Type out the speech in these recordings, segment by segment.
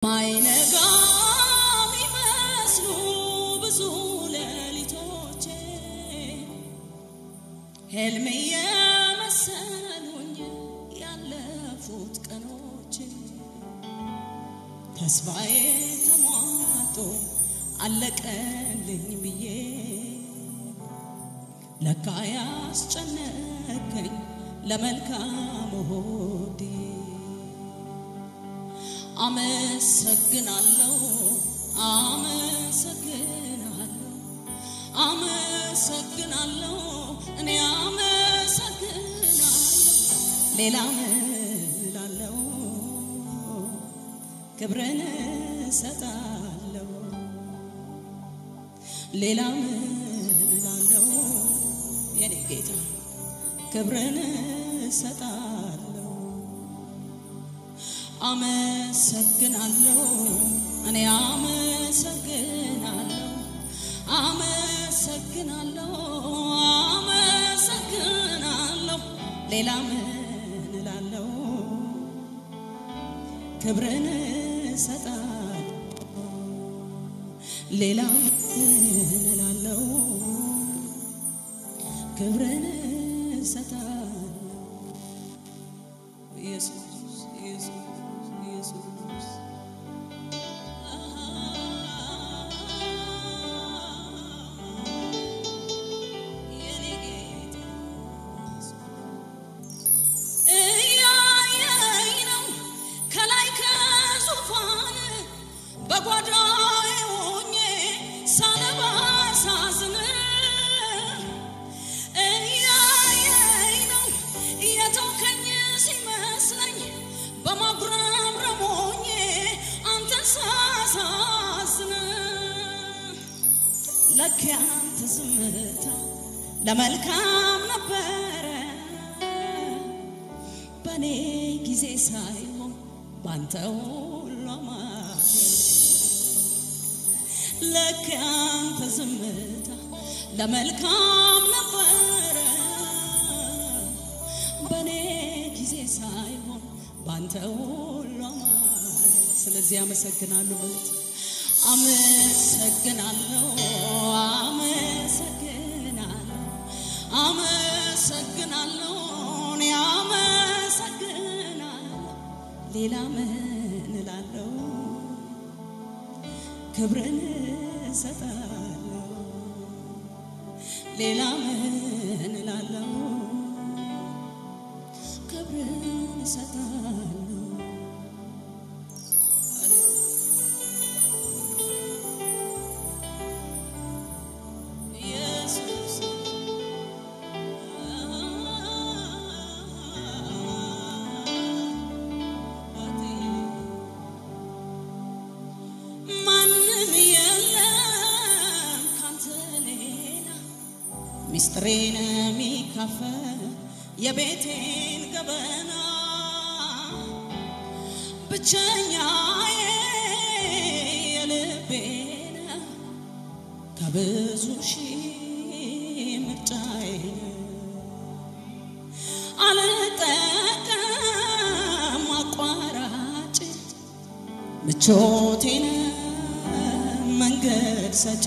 ማይነጋም ይመስሉ ብዙ ሌሊቶቼ ህልሜ የመሰሉኝ ያለፉት ቀኖቼ ተስፋዬ ተሟጦ አለቀልኝ ብዬ ለካ ያስጨነቀኝ ለመልካም ሆዴ አመሰግናለሁ እኔ አመሰግናለሁ ሌላ ምንላለሁ ክብርን ሰጣለሁ ሌላ ምንላለሁ የኔ ጌታ ክብርን ሰጣለሁ አመሰግናለሁ እኔ አመሰግናለሁ ሌላ ምን እላለሁ ክብርን ሰጣለሁ ሌላ ምን እላለሁ ክብርን ሰጣለሁ ኢየሱስ ለካንተ ዝምታ ለመልካም ነበር በኔ ጊዜ ሳይሆን ባንተ ሁሉ አማረ ለካንተ ዝምታ ለመልካም ነበር በኔ ጊዜ ሳይሆን ባንተ ሁሉ አማረ ስለዚህ አመሰግናለሁ አመሰግናለሁ እኔ አመሰግናለሁ ሌላ ምን እላለሁ ክብርን ሰጣለሁ ሌላ ምን እላለሁ ክብርን ሰጣለሁ ሚስጥሬን ሚካፈል የቤቴን ገበና ብቸኛዬ የልቤን ከብዙ ሺህ ምርጫዬ አልጠቀም አቋራጭ ምቾቴን መንገድ ሰጪ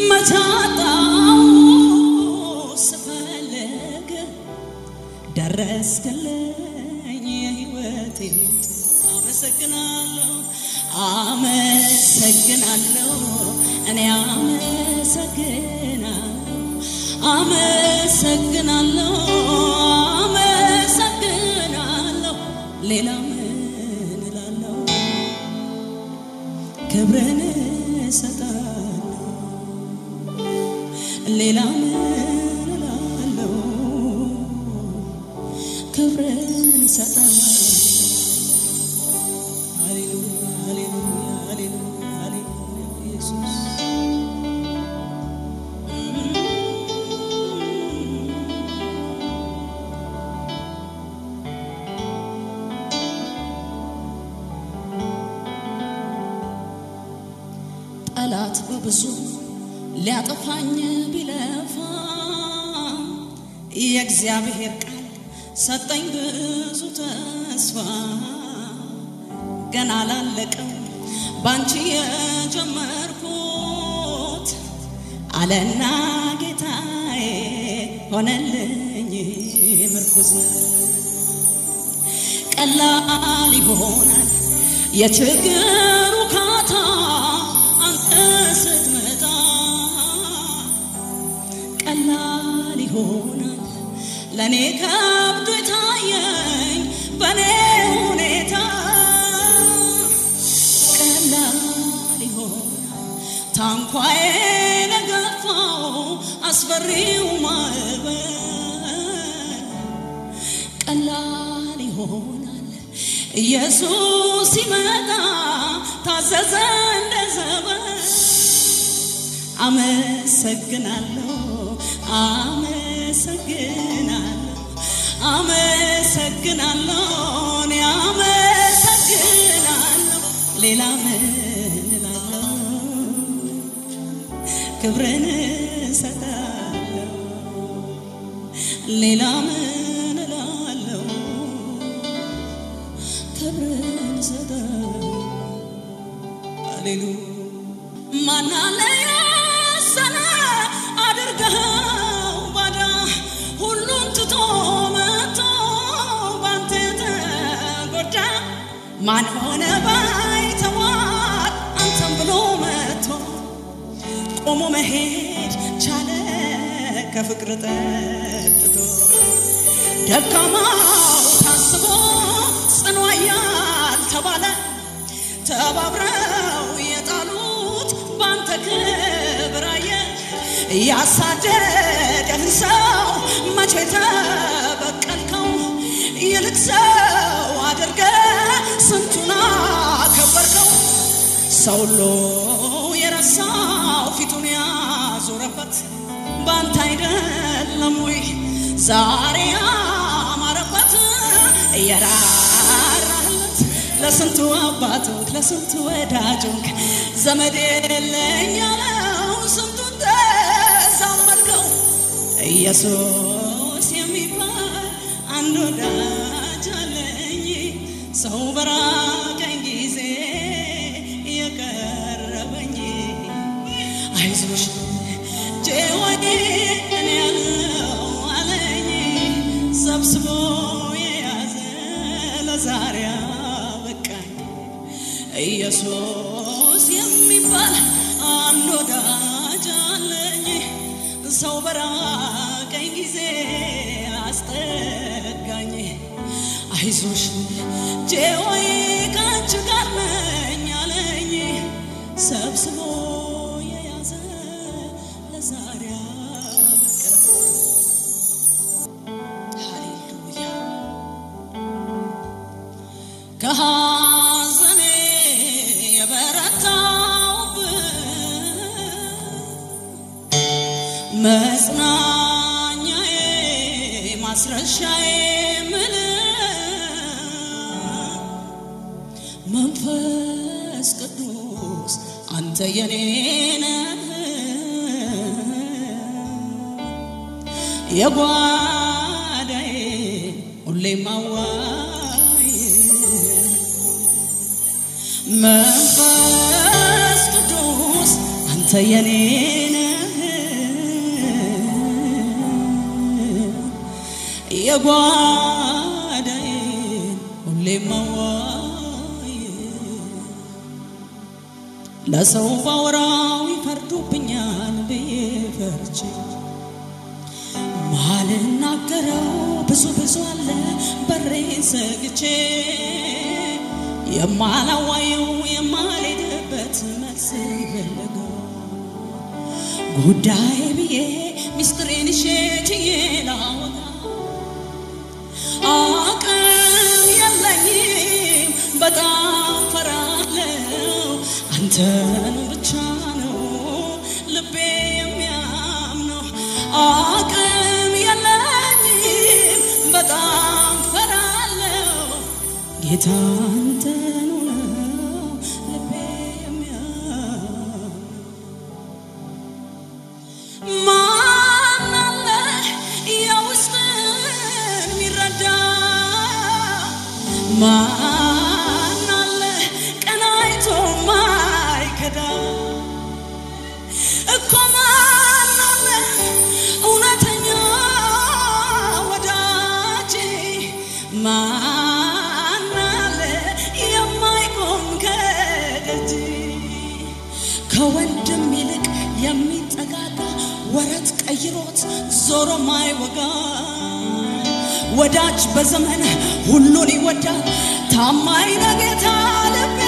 መታጣው ስፈልግ ደረስክልኝ የህይወቴ አመሰግናለሁ እኔ አመሰግናለሁ ሌላ ምን እላለሁ ክብርን ሰጣለሁ ሌላ ምን እላለሁ ክብርን ሰጣለሁ ሃሌሉያ ሃሌሉያ ሃሌሉያ ሃሌሉያ ኢየሱስ ጠላት በብዙ ሊያጠፋኝ ቢለፋ የእግዚአብሔር ቃል ሰጠኝ ብዙ ተስፋ ገና አላለቀም ባንቺ የጀመርኩት አለና ጌታዬ ሆነልኝ ምርኩዝ ቀላል ይሆናል የችግሩ ካታ አንተ ስትመጣ ቀላል ይሆናል ለኔ ከብዶ ታየኝ በኔ ሁኔታ ቀላል ይሆናል ታንኳዬ ነገፋው አስፈሪው ማዕበል ቀላል ይሆናል ኢየሱስ ሲመጣ ታዘዘ እንደ ዘመን አመሰግናለሁ አመሰግናለሁ አመሰግናለሁ እኔ አመሰግናለሁ ሌላ ምን እላለሁ ክብርን እሰጣለሁ ሌላ ምን እላለሁ ክብርን እሰጣለሁ ሃሌሉያ ማናለ ያሰነ አድርገው ባዳ ሁሉን ትቶ መቶ ባንተ ተጎዳ ማን ሆነ ባይተዋት አንተም ብሎ መቶ ቆሞ መሄድ ቻለ ከፍቅር ጠጥቶ ደካማው ታስቦ ጽኑ ያልተባለ ተባብረው የጣሉት ባንተ ክብር አየ ያሳደደህን ሰው መቼ ተበቀልከው ይልቅ ሰው አድርገህ ስንቱን አከበርከው ሰው ሁሉ የረሳው ፊቱን ያዞረበት ባንተ አይደለም ወይ ዛሬ አማረበት እየራራህለት ለስንቱ አባቶክ ለስንቱ ወዳጆክ ዘመድ የለኝ ያለው ስንቱን ተዛመድከው ኢየሱስ የሚባል አንድ ወዳጅ አለኝ ሰው በራቀኝ ጊዜ የቀረበኝ አይዞሽ ጄወኔ እኔ ያለው አለኝ ሰብስቦ የያዘ ለዛሬ አበቃኝ ኢየሱስ የሚባል አንድ ወዳጅ አለኝ ሰው በራቀኝ ጊዜ አስጠጋኝ አይዞሽ ጄወይ ካንቺ ጋር ነኝ አለኝ ሰብስቦ የያዘ ለዛሬ አበቃኝ ሃሌሉያ ከሐዘኔ መጽናኛዬ ማስረሻዬ ምን መንፈስ ቅዱስ አንተ የኔ ነህ የጓዳዬ ሁሌ ማዋይ መንፈስ ቅዱስ አንተ የኔ የጓዳዬ ሁሌ ማዋይ ለሰው ባወራው ይፈርዱብኛል በፈርቼ ማልናገረው ብዙ አለ በሬን ዘግቼ የማላዋየው የማልሄድበት መልስ ይፈልገው ጉዳይ ብዬ ሚስጥሬን ሸሽቼ ላወጣ አቅም የለኝም በጣም ፈራለሁ አንተን ብቻ ነው ልቤ የሚያምነው አቅም የለኝም በጣም ፈራለሁ ጌታ አንተን ነው ልቤ የሚያምነው ማን አለ የውስጥን ሚረዳ ማን አለ ዞሮ ማይወጋ ወዳጅ በዘመን ሁሉን ይወዳል ታማኝ ነው ጌታ ልቤ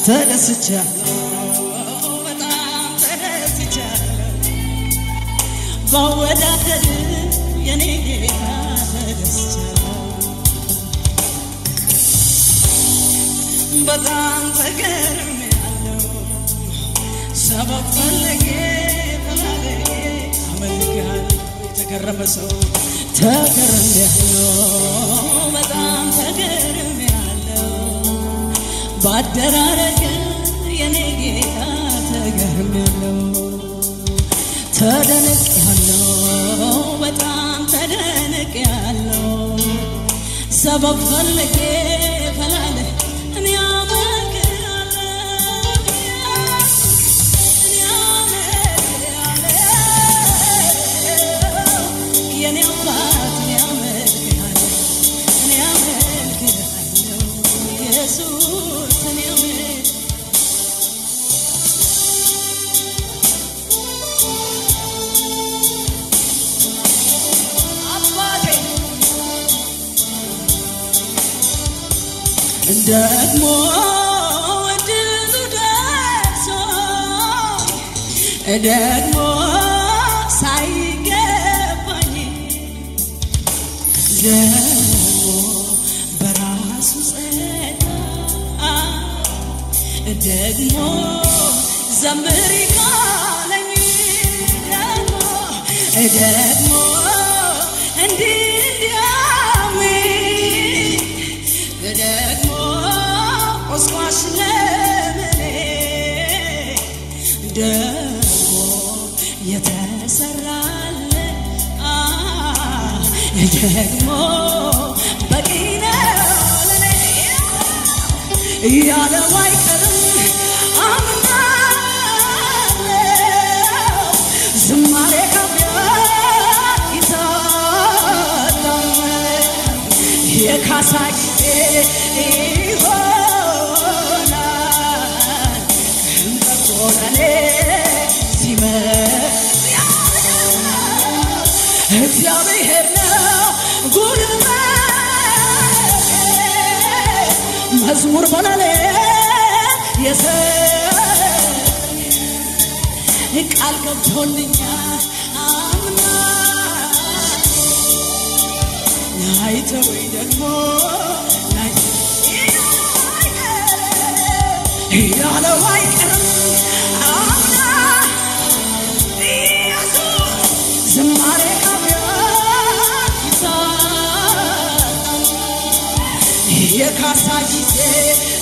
ተደስቻለሁ በጣም ተደስቻለሁ በወዳደር የኔ ጌታ ተደስቻለሁ በጣም ተገርሜያለሁ ሰበብ ፈልጌ አመልካለሁ የተገረመ ሰው ተገርሜያለሁ በጣም ተገርሜያለሁ ባደራረግ የኔ ጌታ ተገርሜያለሁ ተደንቄያለሁ በጣም ተደንቄያለሁ ሰበብ ፈልጌ ፈላለ እኔ አመልክሃለሁ የኔ አባት እኔ አመልክሃለሁ ኢየሱስ እኔ ደግሞ ድሉ ደርሶ ደግሞ ሳይገባኝ ደግሞ በራሱ ጸጋ ደግሞ ዘምሪ ካለኝ ደግሞ ደግሞ ቆስቋሽ ለምኔ ደግሞ የተሰራለ ደግሞ በቂ ነው ለኔ ያለው አይቀርም አምናለሁ ዝማሬ ከብያ ይታጣል የካሳ ጊዜ እግዚአብሔር ነው ጉልበቴ መዝሙር በላለ የሰጠኝ ቃል ገብቶልኛል አምናለሁ አይተወኝ ደግሞ ያለው አይቀርም ዝማሬ የካሳ ጊዜ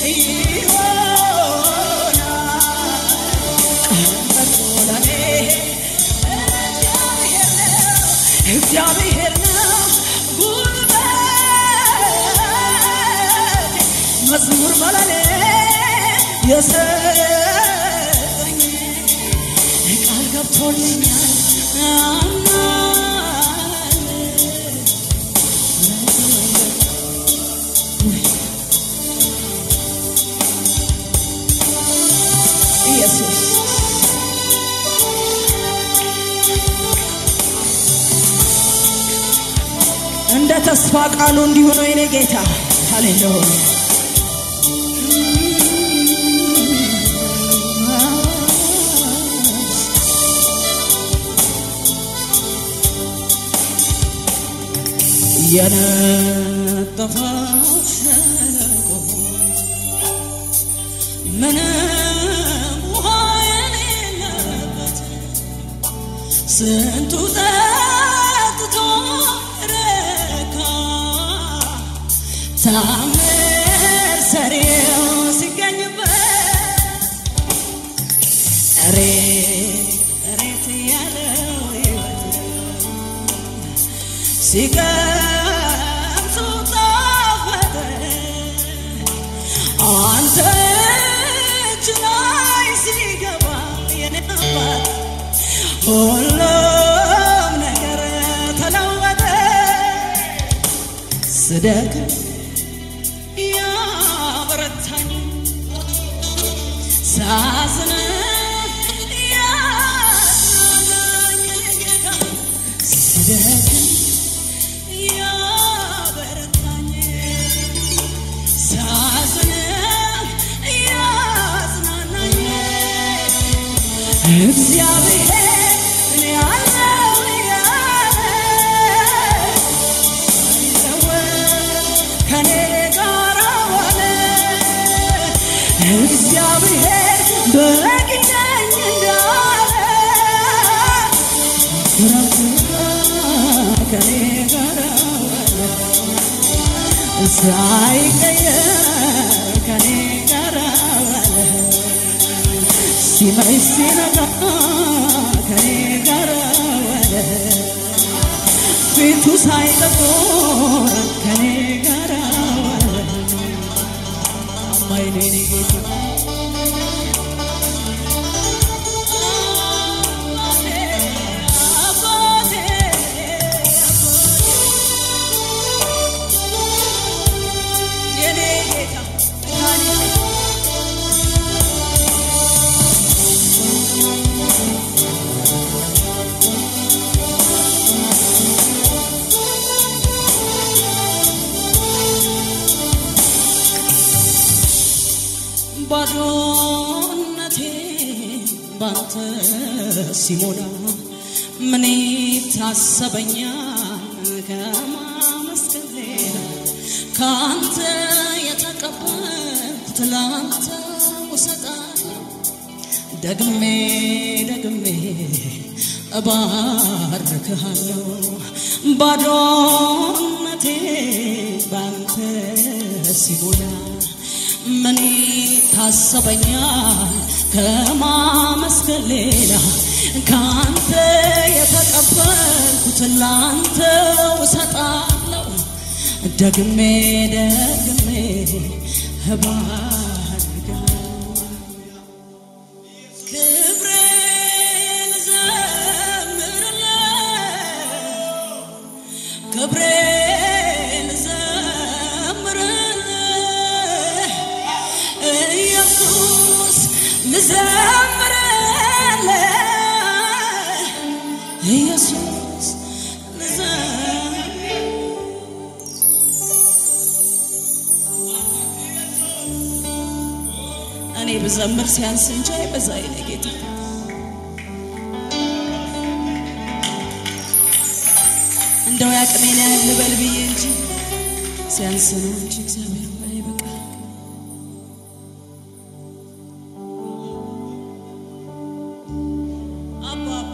ይሆናል ቀንበሮለኔ እግዚአብሔር ነው ጉልበቴ መዝሙር በላለ የሰጠኝ ቃል ገብቶልኛል ኢየሱስ እንደ ተስፋ ቃሉ እንዲሆነ የኔ ጌታ ሃሌሉያ የነጠፈው ሸለቆ ምንም ውሃ የሌለበት ስንቱ ጠጥቶ ረካ ታምር ሰሪው ሲገኝበት እሬት ያለው ሕይወት ሲቀምሱ ጣፈጠ አንተ እጅ ላይ ሲገባ የኔ አባት ሁሉም ነገር ተለወጠ ስደክም ያበረታኝ ሳዝን ያጽናናኝ ሳዝን ያጽናናኝ እግዚአብሔር እኔ አለው ያለ ከኔ ጋር ዋለ እግዚአብሔር በቂነኝ እንዳለ ከኔ ጋር ዋለ ሳይቀየር ከኔ ጋር ዋለ ሲመሽ ሲነጋ ከኔ ጋር ዋለ ፊቱ ሳይጠቁር ከኔ ጋር ዋለ ታማኝ ነኝ ጌታ ባዶነቴ ባንተ ሲሞላ ምን ታሰበኛል ከማመስገን ሌላ ካንተ የተቀበልኩት ላንተ እሰጣለሁ ደግሜ ደግሜ እባርክሃለሁ ባዶነቴ ባንተ ሲሞላ ምን ታሰበኛል ከማመስገን ሌላ ካንተ የተቀበልኩት ላንተ እሰጣለሁ ደግሜ ደግሜ እባርክሃለሁ ክብሬን ዘምርልህ ክብሬን ዘምርልህ ኢየሱስ ልዘምርልህ ኢየሱስ ልዘምርልህ እኔ ብዘምር ሲያንስ እንጂ አይበዛ የኔ ጌታ እንደው ያቅሜን ያህል ልበል ብዬ እንጂ ሲያንስ ነው እንጂ እግዚአብሔር አይበቃ አባባ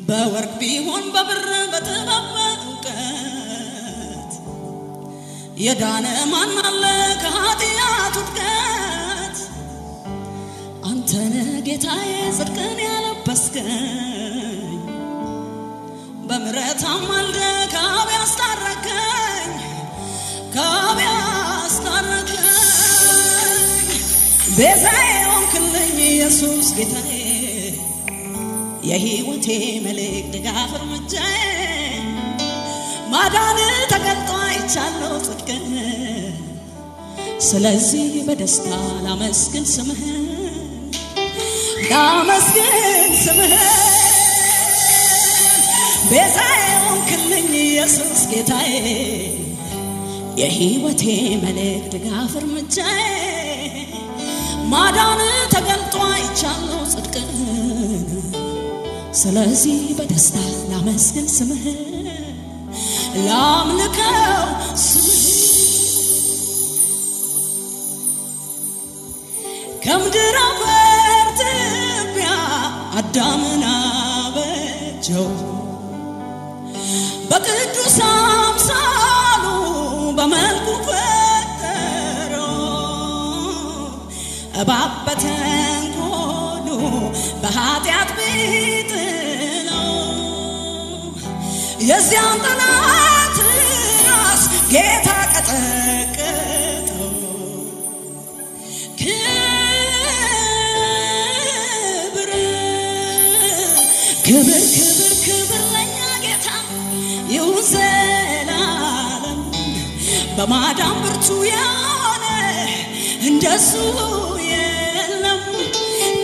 በወርቅ ቢሆን በብር በጥበብ በእውቀት የዳነ ማን አለ ከኃጢአት ውድቀት አንተ ነህ ጌታዬ ጽድቅን ያለበስከኝ በምሕረት አማልደህ ከአብ ያስታረከኝ ቤዛዬ ሆንክልኝ ኢየሱስ ጌታዬ የሕይወቴ መልክ ድጋፍ እርምጃዬ ማዳን ተገልጦ አይቻለሁ ጽድቅን ስለዚህ በደስታ ላመስግን ስምህን ቤዛዬ ሆንክልኝ ኢየሱስ ጌታዬ የሕይወቴ መልክ ድጋፍ እርምጃዬ ማዳን ተገልጦ አይቻለሁ ጽድቅን ስለዚህ በደስታ ላመስግን ስምህን ላምልከው ስምህን ከምድር አፈር ትቢያ አዳምን አበጀው በቅዱስ አምሳሉ በመልኩ ፈጠረው እባብ በተንኮሉ በኃጢአት ቢጥለው የዚያን ጠላት ራስ ጌታ ቀጠቀጠው ክብር ክብር ክብር ለኛ ጌታ ይሁን ዘላለም በማዳን ብርቱ የሆነ እንደሱ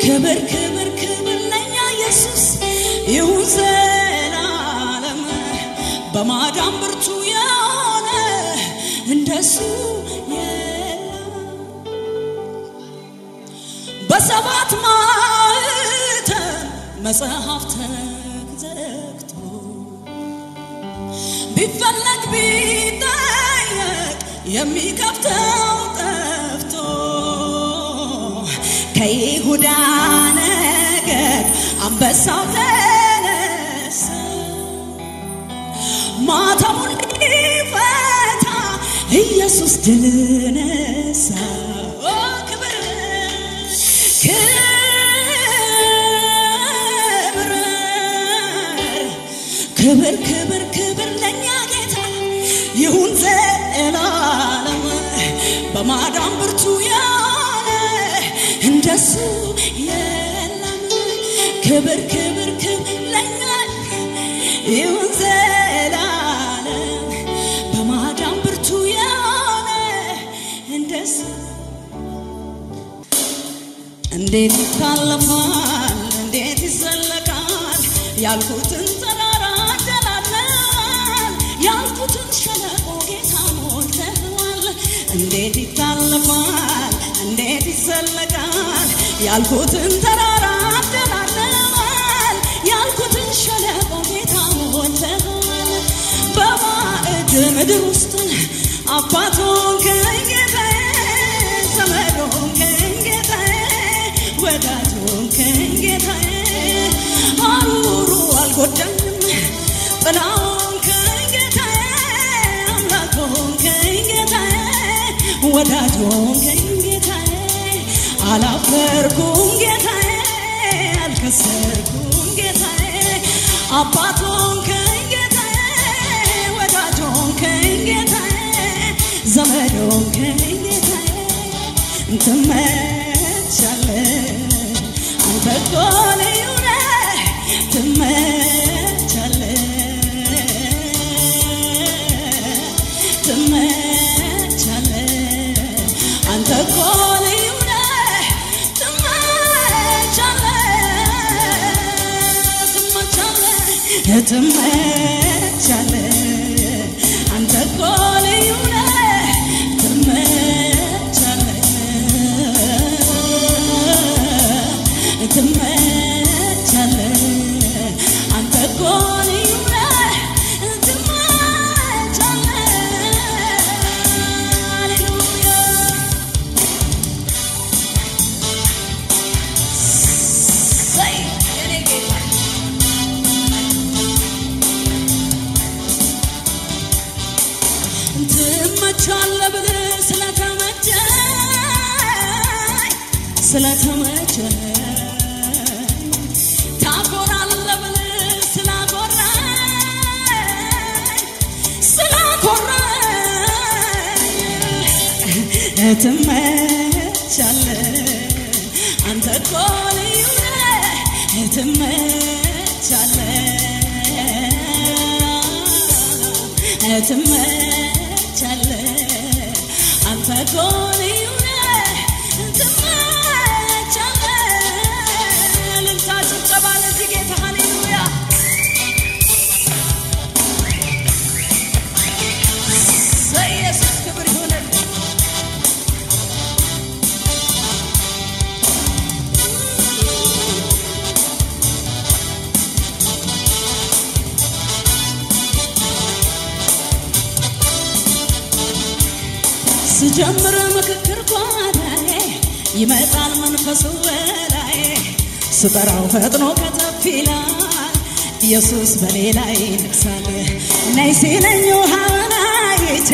ክብር ክብር ክብር ለኛ ኢየሱስ ይሁን ዘላለም በማዳን ብርቱ የሆነ እንደሱ የለም በሰባት ማኅተም መጽሐፍ ተዘግቶ ቢፈለግ ቢጠየቅ የሚከፍተው ጠፍቶ ከይሁዳ ነገድ አንበሳው ተነሳ ማተሙን ሊፈታ ኢየሱስ ድል ነሳ ክብር ክብር ክብር ክብር ለኛ ጌታ ይሁን ዘላለም በማዳን ብርቱ የሆነ እንደሱ የለም ክብር ክብር ክብር ለኛ ይሁን ዘላለም በማዳን ብርቱ የሆነ እንደሱ እንዴት ይታለፋል እንዴት ይዘለቃል ያልኩትን ተራራ ደላላል ያልኩትን ሸለቆ ጌታ ሞልተዋል እንዴት ይታለፋል እንዴት ይዘለቃል ያልኩትን ተራራ ደላላል ያልኩትን ሸለቆ ጌታ ሞልተዋል በባዕድ ምድር ውስጥ አባቶን ከጌታዬ ዘመዶን ከጌታዬ ወዳጆን ከጌታዬ አሩሩ አልጎዳኝም ጥላውን ከጌታዬ አምላኮን ከጌታዬ ወዳጆን ከጌታዬ አላፈርኩም ጌታዬ አልከሰርኩም ጌታዬ አባቶን ከጌታዬ ወዳጆን ከጌታዬ ዘመዶን ከጌታዬ ትመቻለህ አንተ እኮ ልዩ ነህ ትመቻለህ ትመቻለህ አንተ እኮ ልዩ ነህ ትመቻለህ ትመቻለህ አንተ እኮ ልዩ ነህ ትመቻለህ አንተ እኮ ልዩ ነህ ትመቻለህ ሃሌሉያ ሰይ የኔ ጌታ ትመቻለህ ብለህ ስለተመቸኝ ታኮራለህ ብለህ ስላኮራኝ ትመቻለህ አንተ እኮ ልዩ ነህ ትመቻለህ አንተ እኮ ልዩ ነህ ትመቻለህ ልምታችሁ ጨባለ ጌታ ሃሌሉያ ኢየሱስ ክብር ይሁንልህ ስጀምር ምክክር ጓዳዬ ይመጣል መንፈሱ ወላዬ ስጠራው ፈጥኖ ከተፍ ይላል ኢየሱስ በሌላ ይነግሳል ነይ ሲለኝ ውሃውን አይቼ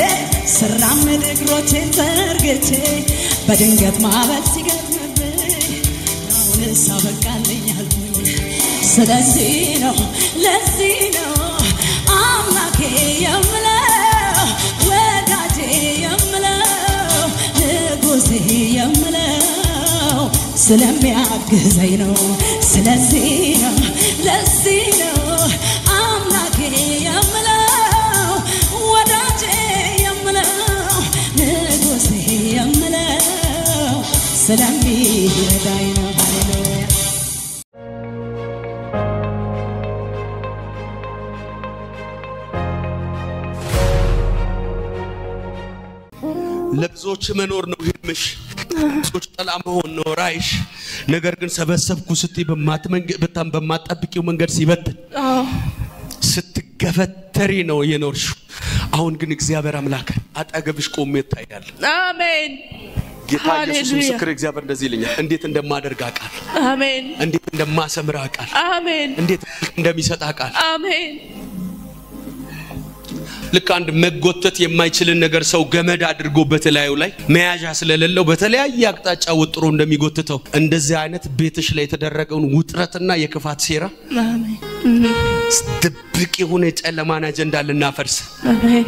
ስራመድ እግሮቼን ዘርግቼ በድንገት ማዕበል ሲገጥምብኝ አሁንስ አበቃልኝ አልኩኝ ስለዚህ ነው ለዚህ ነው አምላኬ የምለው ወዳጄ የምለው ንጉሴ የምለው ስለሚያግዘኝ ነው ስለዚህ ነው ለዚህ ነው አምላኬ የምለው ወዳጄ የምለው ንጉሴ የምለው ስለሚረዳኝ ነው ሃሌሉያ ለብዙዎች መኖር ነው ህልምሽ ብዙዎች ጥላ መሆን ነው ራይሽ ነገር ግን ሰበሰብኩ ስትይ በማትጠብቂው መንገድ ሲበትን ስትገፈተሪ ነው የኖርሽው አሁን ግን እግዚአብሔር አምላክ አጠገብሽ ቆሞ ይታያል አሜን ጌታ ኢየሱስ ምስክር እግዚአብሔር እንደዚህ ይለኛል እንዴት እንደማደርግ አቃል አሜን እንዴት እንደማሰምር አቃል አሜን እንዴት እንደሚሰጥ አቃል አሜን ልክ አንድ መጎተት የማይችል ነገር ሰው ገመድ አድርጎበት ላዩ ላይ መያዣ ስለሌለው በተለያየ አቅጣጫ ወጥሮ እንደሚጎተተው እንደዚህ አይነት ቤትሽ ላይ የተደረገውን ውጥረትና የክፋት ሴራ አሜን ድብቅ የሆነ ጨለማን አጀንዳ ልናፈርስ አሜን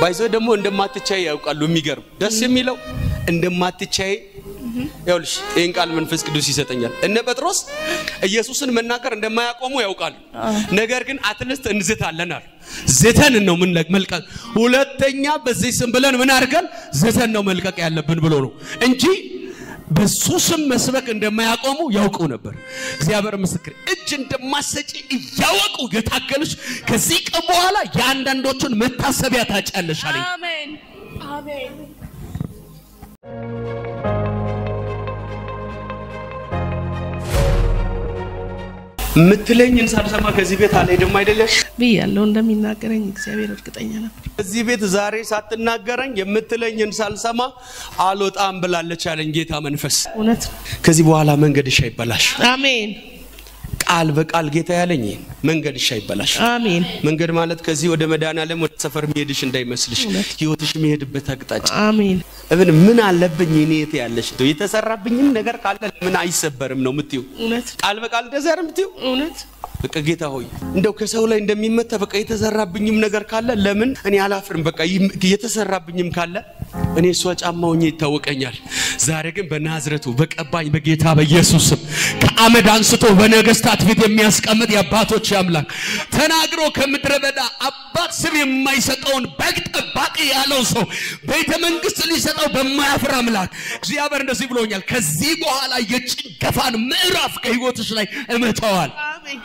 ባይዘው ደግሞ እንደማትቻይ ያውቃሉ የሚገርም ደስ የሚለው እንደማትቻይ ያውልሽ ይሄን ቃል መንፈስ ቅዱስ ይሰጠኛል እነ ጴጥሮስ ኢየሱስን መናገር እንደማያቆሙ ያውቃሉ ነገር ግን አትሊስት እንዝታለናል ዘተን ነው ምን መልቀቅ ሁለተኛ በዚህ ስም ብለን ምን አድርገን ዘተን ነው መልቀቅ ያለብን ብሎ ነው እንጂ በሱስም መስበክ እንደማያቆሙ ያውቁ ነበር እግዚአብሔር ምስክር እጅ እንደማሰጪ ያወቁ የታገሉሽ ከዚህ ቀን በኋላ ያንዳንዶቹን መታሰቢያ ታጫለሽ አለኝ አሜን አሜን ምትለኝን ሳልሰማ ከዚህ ቤት አልሄድም አይደለሽ ብያለሁ እንደሚናገረኝ እግዚአብሔር እርግጠኛ ነበር ከዚህ ቤት ዛሬ ሳትናገረኝ የምትለኝን ሳልሰማ አልወጣም ብላለች አለኝ ጌታ መንፈስ እውነት ከዚህ በኋላ መንገድሽ አይበላሽ አሜን ቃል በቃል ጌታ ያለኝ መንገድሽ አይበላሽ አሜን መንገድ ማለት ከዚህ ወደ መዳናለም ወደ ሰፈር መሄድሽ እንዳይመስልሽ ህይወትሽ መሄድበት አቅጣጫ አሜን እብን ምን አለብኝ እኔት ያለሽ የተሰራብኝም ነገር ካለ ምን አይሰበርም ነው ምትዩ እውነት ቃል በቃል እንደዛ ነው ምትዩ እውነት በቃ ጌታ ሆይ እንደው ከሰው ላይ እንደሚመታ በቃ የተሰራብኝም ነገር ካለ ለምን እኔ አላፍርም በቃ የተሰራብኝም ካለ እኔ እሷ ጫማውኝ ይታወቀኛል ዛሬ ግን በናዝሬቱ በቀባኝ በጌታ በኢየሱስ ከአመድ አንስቶ በነገስታት ፊት የሚያስቀምጥ የአባቶች አምላክ ተናግሮ ከምድረበዳ አባት ስም የማይሰጠውን በግ ጠባቂ ያለው ሰው ቤተ መንግስት ሊሰጠው በማያፍር አምላክ እግዚአብሔር እንደዚህ ብሎኛል ከዚህ በኋላ የጭንገፋን ምዕራፍ ከህይወትሽ ላይ እመታዋል አሜን